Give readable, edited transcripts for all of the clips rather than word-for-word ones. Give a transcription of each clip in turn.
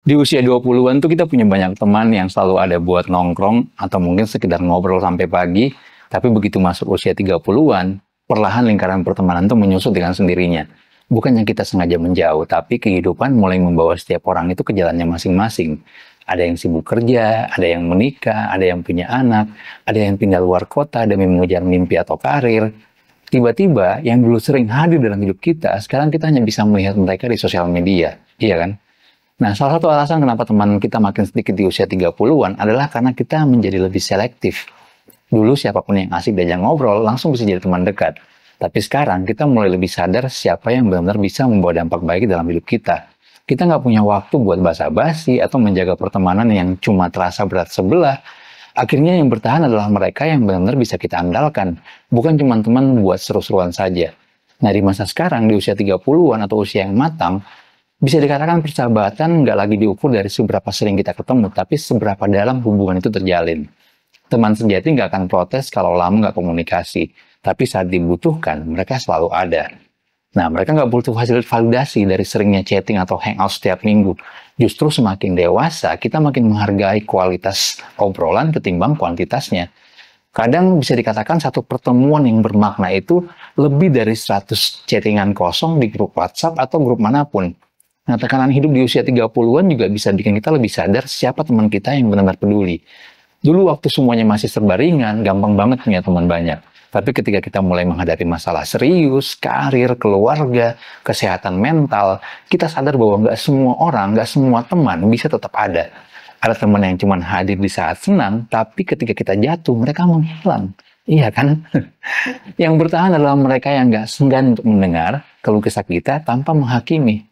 Di usia 20-an tuh kita punya banyak teman yang selalu ada buat nongkrong atau mungkin sekedar ngobrol sampai pagi. Tapi begitu masuk usia 30-an, perlahan lingkaran pertemanan tuh menyusut dengan sendirinya. Bukan yang kita sengaja menjauh, tapi kehidupan mulai membawa setiap orang itu ke jalannya masing-masing. Ada yang sibuk kerja, ada yang menikah, ada yang punya anak, ada yang pindah luar kota demi mengejar mimpi atau karir. Tiba-tiba yang dulu sering hadir dalam hidup kita, sekarang kita hanya bisa melihat mereka di sosial media. Iya kan? Nah, salah satu alasan kenapa teman kita makin sedikit di usia 30-an adalah karena kita menjadi lebih selektif. Dulu siapapun yang asik diajak ngobrol langsung bisa jadi teman dekat. Tapi sekarang kita mulai lebih sadar siapa yang benar-benar bisa membawa dampak baik dalam hidup kita. Kita nggak punya waktu buat basa-basi atau menjaga pertemanan yang cuma terasa berat sebelah. Akhirnya yang bertahan adalah mereka yang benar-benar bisa kita andalkan. Bukan cuma teman buat seru-seruan saja. Nah, di masa sekarang, di usia 30-an atau usia yang matang, bisa dikatakan persahabatan nggak lagi diukur dari seberapa sering kita ketemu, tapi seberapa dalam hubungan itu terjalin. Teman sejati nggak akan protes kalau lama nggak komunikasi, tapi saat dibutuhkan, mereka selalu ada. Nah, mereka nggak butuh hasil validasi dari seringnya chatting atau hangout setiap minggu. Justru semakin dewasa, kita makin menghargai kualitas obrolan ketimbang kuantitasnya. Kadang bisa dikatakan satu pertemuan yang bermakna itu lebih dari 100 chattingan kosong di grup WhatsApp atau grup manapun. Nah, tekanan hidup di usia 30-an juga bisa bikin kita lebih sadar siapa teman kita yang benar-benar peduli. Dulu waktu semuanya masih serba ringan, gampang banget punya teman banyak. Tapi ketika kita mulai menghadapi masalah serius, karir, keluarga, kesehatan mental, kita sadar bahwa nggak semua orang, nggak semua teman bisa tetap ada. Ada teman yang cuma hadir di saat senang, tapi ketika kita jatuh, mereka menghilang. Iya kan? Yang bertahan adalah mereka yang nggak segan untuk mendengar keluh kesah kita tanpa menghakimi.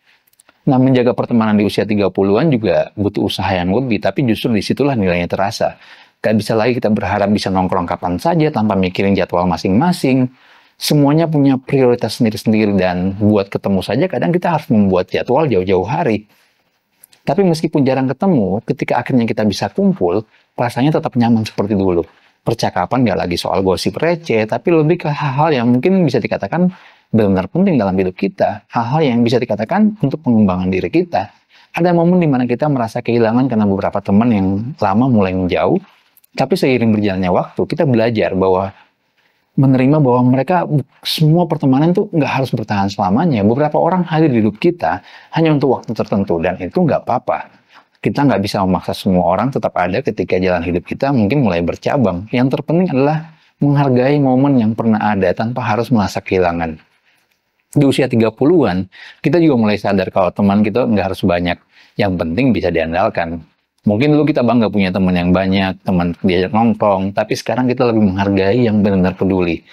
Nah, menjaga pertemanan di usia 30-an juga butuh usaha yang lebih, tapi justru disitulah nilainya terasa. Gak bisa lagi kita berharap bisa nongkrong kapan saja tanpa mikirin jadwal masing-masing. Semuanya punya prioritas sendiri-sendiri dan buat ketemu saja kadang kita harus membuat jadwal jauh-jauh hari. Tapi meskipun jarang ketemu, ketika akhirnya kita bisa kumpul, rasanya tetap nyaman seperti dulu. Percakapan gak lagi soal gosip receh, tapi lebih ke hal-hal yang mungkin bisa dikatakan benar-benar penting dalam hidup kita. Hal-hal yang bisa dikatakan untuk pengembangan diri kita. Ada momen di mana kita merasa kehilangan karena beberapa teman yang lama mulai menjauh, tapi seiring berjalannya waktu, kita belajar bahwa menerima bahwa mereka semua pertemanan tuh nggak harus bertahan selamanya. Beberapa orang hadir di hidup kita hanya untuk waktu tertentu dan itu nggak apa-apa. Kita nggak bisa memaksa semua orang tetap ada ketika jalan hidup kita mungkin mulai bercabang. Yang terpenting adalah menghargai momen yang pernah ada tanpa harus merasa kehilangan. Di usia 30-an, kita juga mulai sadar kalau teman kita nggak harus banyak. Yang penting bisa diandalkan. Mungkin dulu kita bangga punya teman yang banyak, teman diajak nongkrong, tapi sekarang kita lebih menghargai yang benar-benar peduli.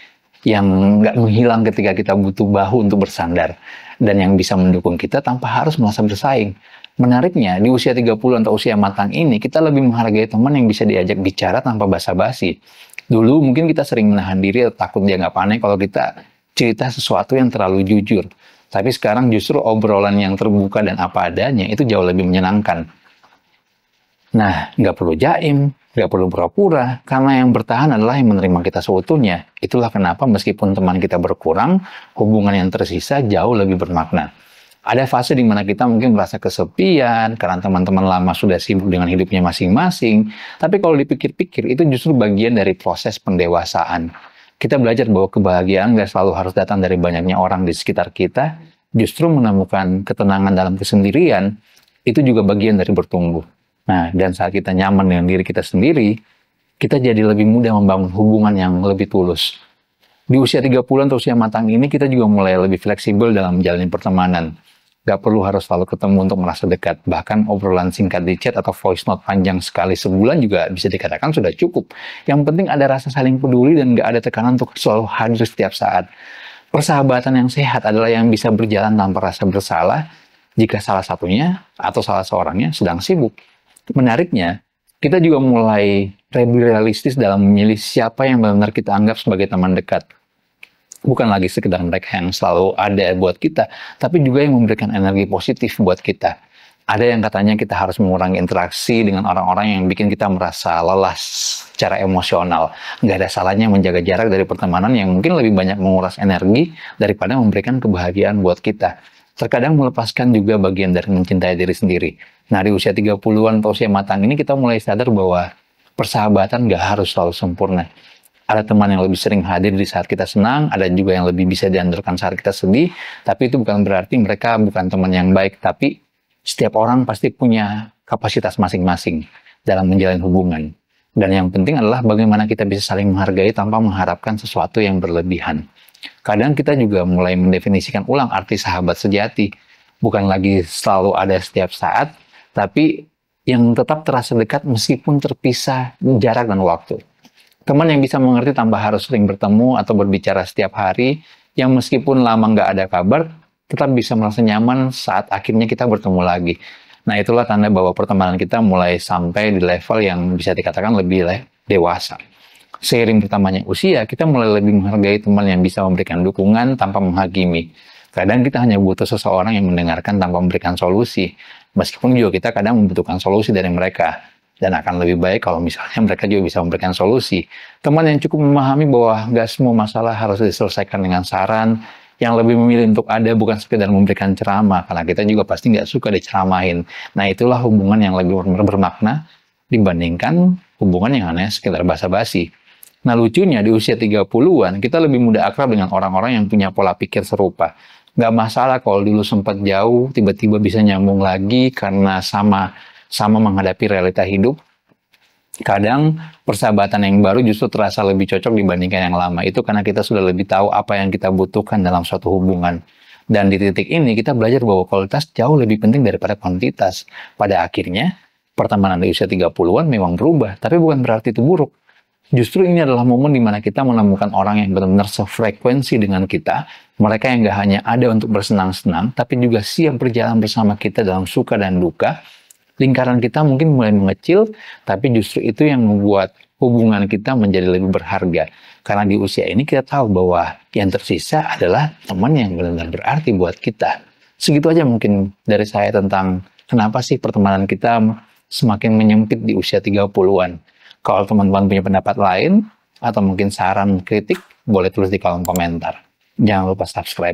Yang nggak menghilang ketika kita butuh bahu untuk bersandar. Dan yang bisa mendukung kita tanpa harus merasa bersaing. Menariknya, di usia 30 atau usia matang ini, kita lebih menghargai teman yang bisa diajak bicara tanpa basa-basi. Dulu mungkin kita sering menahan diri atau takut dia nggak aneh kalau kita cerita sesuatu yang terlalu jujur. Tapi sekarang justru obrolan yang terbuka dan apa adanya itu jauh lebih menyenangkan. Nah, nggak perlu jaim, nggak perlu pura-pura, karena yang bertahan adalah yang menerima kita seutuhnya. Itulah kenapa meskipun teman kita berkurang, hubungan yang tersisa jauh lebih bermakna. Ada fase di mana kita mungkin merasa kesepian, karena teman-teman lama sudah sibuk dengan hidupnya masing-masing. Tapi kalau dipikir-pikir, itu justru bagian dari proses pendewasaan. Kita belajar bahwa kebahagiaan nggak selalu harus datang dari banyaknya orang di sekitar kita, justru menemukan ketenangan dalam kesendirian, itu juga bagian dari bertumbuh. Nah, dan saat kita nyaman dengan diri kita sendiri, kita jadi lebih mudah membangun hubungan yang lebih tulus. Di usia 30-an atau usia matang ini, kita juga mulai lebih fleksibel dalam menjalani pertemanan. Gak perlu harus selalu ketemu untuk merasa dekat. Bahkan obrolan singkat di chat atau voice note panjang sekali sebulan juga bisa dikatakan sudah cukup. Yang penting ada rasa saling peduli dan gak ada tekanan untuk selalu hadir setiap saat. Persahabatan yang sehat adalah yang bisa berjalan tanpa rasa bersalah jika salah satunya atau salah seorangnya sedang sibuk. Menariknya, kita juga mulai lebih realistis dalam memilih siapa yang benar-benar kita anggap sebagai teman dekat. Bukan lagi sekedar mereka yang selalu ada buat kita, tapi juga yang memberikan energi positif buat kita. Ada yang katanya kita harus mengurangi interaksi dengan orang-orang yang bikin kita merasa lelah secara emosional. Nggak ada salahnya menjaga jarak dari pertemanan yang mungkin lebih banyak menguras energi daripada memberikan kebahagiaan buat kita. Terkadang melepaskan juga bagian dari mencintai diri sendiri. Nah, di usia 30-an atau usia matang ini kita mulai sadar bahwa persahabatan nggak harus selalu sempurna. Ada teman yang lebih sering hadir di saat kita senang, ada juga yang lebih bisa diandalkan saat kita sedih, tapi itu bukan berarti mereka bukan teman yang baik, tapi setiap orang pasti punya kapasitas masing-masing dalam menjalin hubungan. Dan yang penting adalah bagaimana kita bisa saling menghargai tanpa mengharapkan sesuatu yang berlebihan. Kadang kita juga mulai mendefinisikan ulang arti sahabat sejati. Bukan lagi selalu ada setiap saat, tapi yang tetap terasa dekat meskipun terpisah jarak dan waktu. Teman yang bisa mengerti tanpa harus sering bertemu atau berbicara setiap hari, yang meskipun lama nggak ada kabar, tetap bisa merasa nyaman saat akhirnya kita bertemu lagi. Nah, itulah tanda bahwa pertemanan kita mulai sampai di level yang bisa dikatakan lebih dewasa. Seiring bertambahnya usia, kita mulai lebih menghargai teman yang bisa memberikan dukungan tanpa menghakimi. Kadang kita hanya butuh seseorang yang mendengarkan tanpa memberikan solusi. Meskipun juga kita kadang membutuhkan solusi dari mereka. Dan akan lebih baik kalau misalnya mereka juga bisa memberikan solusi. Teman yang cukup memahami bahwa nggak semua masalah harus diselesaikan dengan saran, yang lebih memilih untuk ada bukan sekedar memberikan ceramah, karena kita juga pasti nggak suka diceramahin. Nah, itulah hubungan yang lebih bermakna dibandingkan hubungan yang hanya sekedar basa-basi. Nah, lucunya di usia 30-an, kita lebih mudah akrab dengan orang-orang yang punya pola pikir serupa. Nggak masalah kalau dulu sempat jauh, tiba-tiba bisa nyambung lagi karena sama menghadapi realita hidup. Kadang persahabatan yang baru justru terasa lebih cocok dibandingkan yang lama. Itu karena kita sudah lebih tahu apa yang kita butuhkan dalam suatu hubungan. Dan di titik ini kita belajar bahwa kualitas jauh lebih penting daripada kuantitas. Pada akhirnya, pertemanan di usia 30-an memang berubah, tapi bukan berarti itu buruk. Justru ini adalah momen di mana kita menemukan orang yang benar-benar sefrekuensi dengan kita, mereka yang gak hanya ada untuk bersenang-senang, tapi juga siap berjalan bersama kita dalam suka dan duka. Lingkaran kita mungkin mulai mengecil, tapi justru itu yang membuat hubungan kita menjadi lebih berharga. Karena di usia ini kita tahu bahwa yang tersisa adalah teman yang benar-benar berarti buat kita. Segitu aja mungkin dari saya tentang kenapa sih pertemanan kita semakin menyempit di usia 30-an. Kalau teman-teman punya pendapat lain, atau mungkin saran kritik, boleh tulis di kolom komentar. Jangan lupa subscribe.